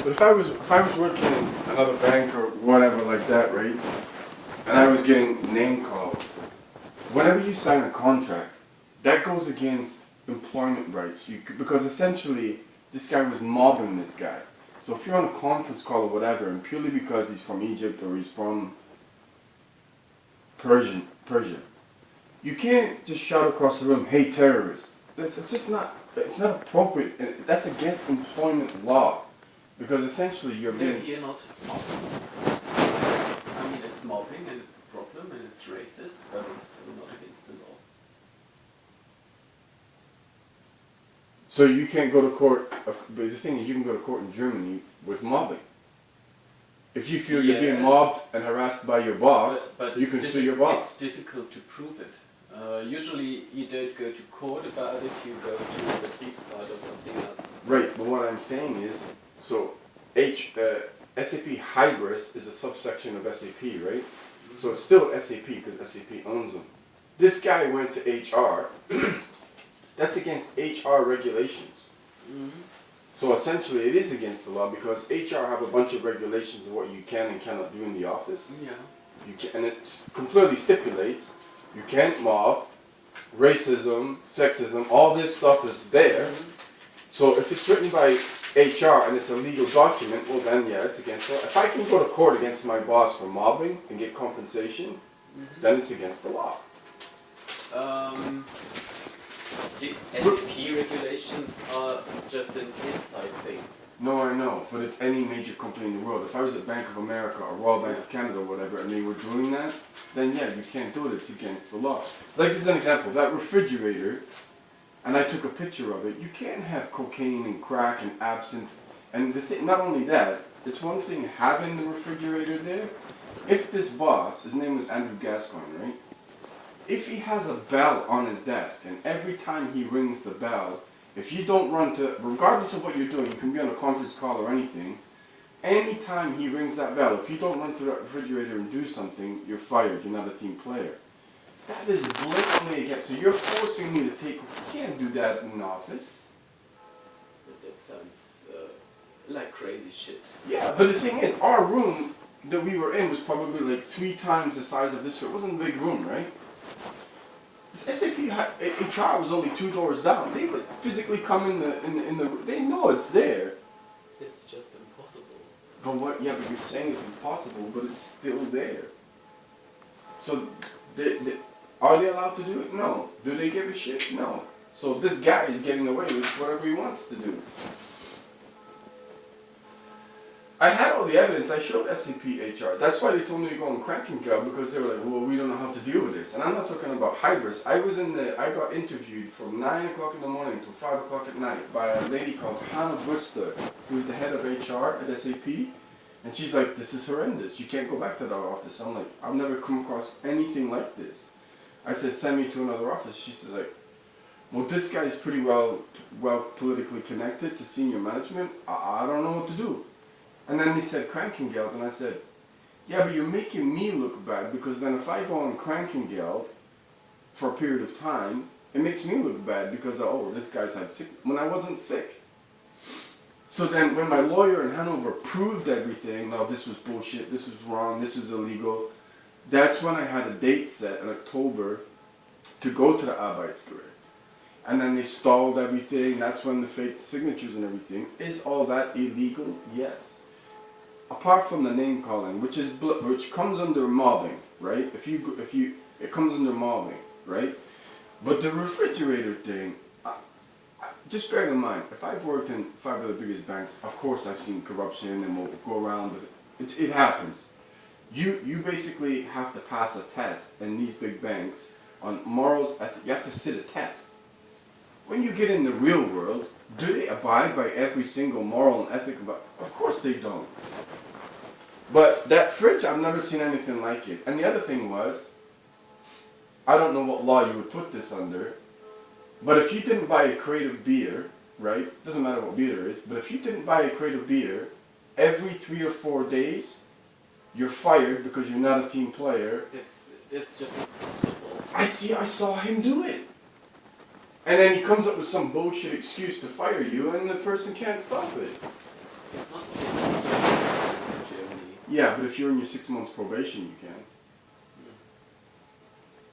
But if I was working in another bank or whatever like that, right? And I was getting name called. Whenever you sign a contract, that goes against employment rights. Because essentially, this guy was mobbing this guy. So if you're on a conference call or whatever, and purely because he's from Egypt or he's from Persia, you can't just shout across the room, "Hey, terrorist!" It's just not. It's not appropriate. That's against employment law, because essentially you're being. You're not mobbing. I mean, it's mobbing and it's a problem and it's racist, but it's not against the law. So you can't go to court. But the thing is, you can go to court in Germany with mobbing. If you feel you're being mobbed and harassed by your boss, but you can sue your boss. It's difficult to prove it. Usually you don't go to court about it, you go to the Betriebsrat or something else. Right, but what I'm saying is, so SAP Hybris is a subsection of SAP, right? Mm-hmm. So it's still SAP because SAP owns them. This guy went to HR. That's against HR regulations. Mm-hmm. So essentially it is against the law because HR have a bunch of regulations of what you can and cannot do in the office. Yeah. You can, and it completely stipulates you can't mob, racism, sexism, all this stuff is there. Mm-hmm. So if it's written by HR and it's a legal document, well then yeah, it's against the law. If I can go to court against my boss for mobbing and get compensation, then it's against the law. The SAP regulations are just an inside thing. No, I know, but it's any major company in the world. If I was at Bank of America or Royal Bank of Canada or whatever, and they were doing that, then yeah, you can't do it. It's against the law. Like as an example, that refrigerator, and I took a picture of it. You can't have cocaine and crack and absinthe, and not only that, it's one thing having the refrigerator there. If this boss, his name was Andrew Gascoigne, right? If he has a bell on his desk, and every time he rings the bell, if you don't run to, regardless of what you're doing, you can be on a conference call or anything, anytime he rings that bell, if you don't run to that refrigerator and do something, you're fired, you're not a team player. That is blatantly against, so you're forcing me to take, you can't do that in an office. But that sounds like crazy shit. Yeah, but the thing is, our room that we were in was probably like 3 times the size of this room. It wasn't a big room, right? SAP HR was only 2 doors down. They would physically come in the. They know it's there. It's just impossible. But what? Yeah, but you're saying it's impossible, but it's still there. So, are they allowed to do it? No. Do they give a shit? No. So this guy is getting away with whatever he wants to do. I had all the evidence. I showed SAP HR. That's why they told me to go on cranking job, because they were like, well, we don't know how to deal with this. And I'm not talking about Hybris. I got interviewed from 9 o'clock in the morning till 5 o'clock at night by a lady called Hannah Buster, who's the head of HR at SAP. And she's like, this is horrendous. You can't go back to that office. I'm like, I've never come across anything like this. I said, send me to another office. She said, like, well, this guy is pretty well politically connected to senior management. I don't know what to do. And then they said Krankengeld, and I said, yeah, but you're making me look bad, because then if I go on Krankengeld for a period of time, it makes me look bad because, oh, this guy's had sick, when I wasn't sick. So then when my lawyer in Hanover proved everything, no, this was bullshit, this was wrong, this is illegal, that's when I had a date set in October to go to the Arbeitsgericht. And then they stalled everything, that's when the fake signatures and everything. Is all that illegal? Yes. Apart from the name calling, which comes under mobbing, right? It comes under mobbing, right? But the refrigerator thing, just bear in mind, if I've worked in 5 of the biggest banks, of course I've seen corruption and we'll go around with it. It happens. You basically have to pass a test in these big banks on morals. You have to sit a test. When you get in the real world, do they abide by every single moral and ethic? Of course they don't. But that fridge, I've never seen anything like it. And the other thing was, I don't know what law you would put this under, but if you didn't buy a crate of beer, right? Doesn't matter what beer it is, but if you didn't buy a crate of beer, every 3 or 4 days, you're fired because you're not a team player. It's just impossible. I saw him do it. And then he comes up with some bullshit excuse to fire you, and the person can't stop it. It's not the same in Germany. Yeah, but if you're in your 6 months probation, you can.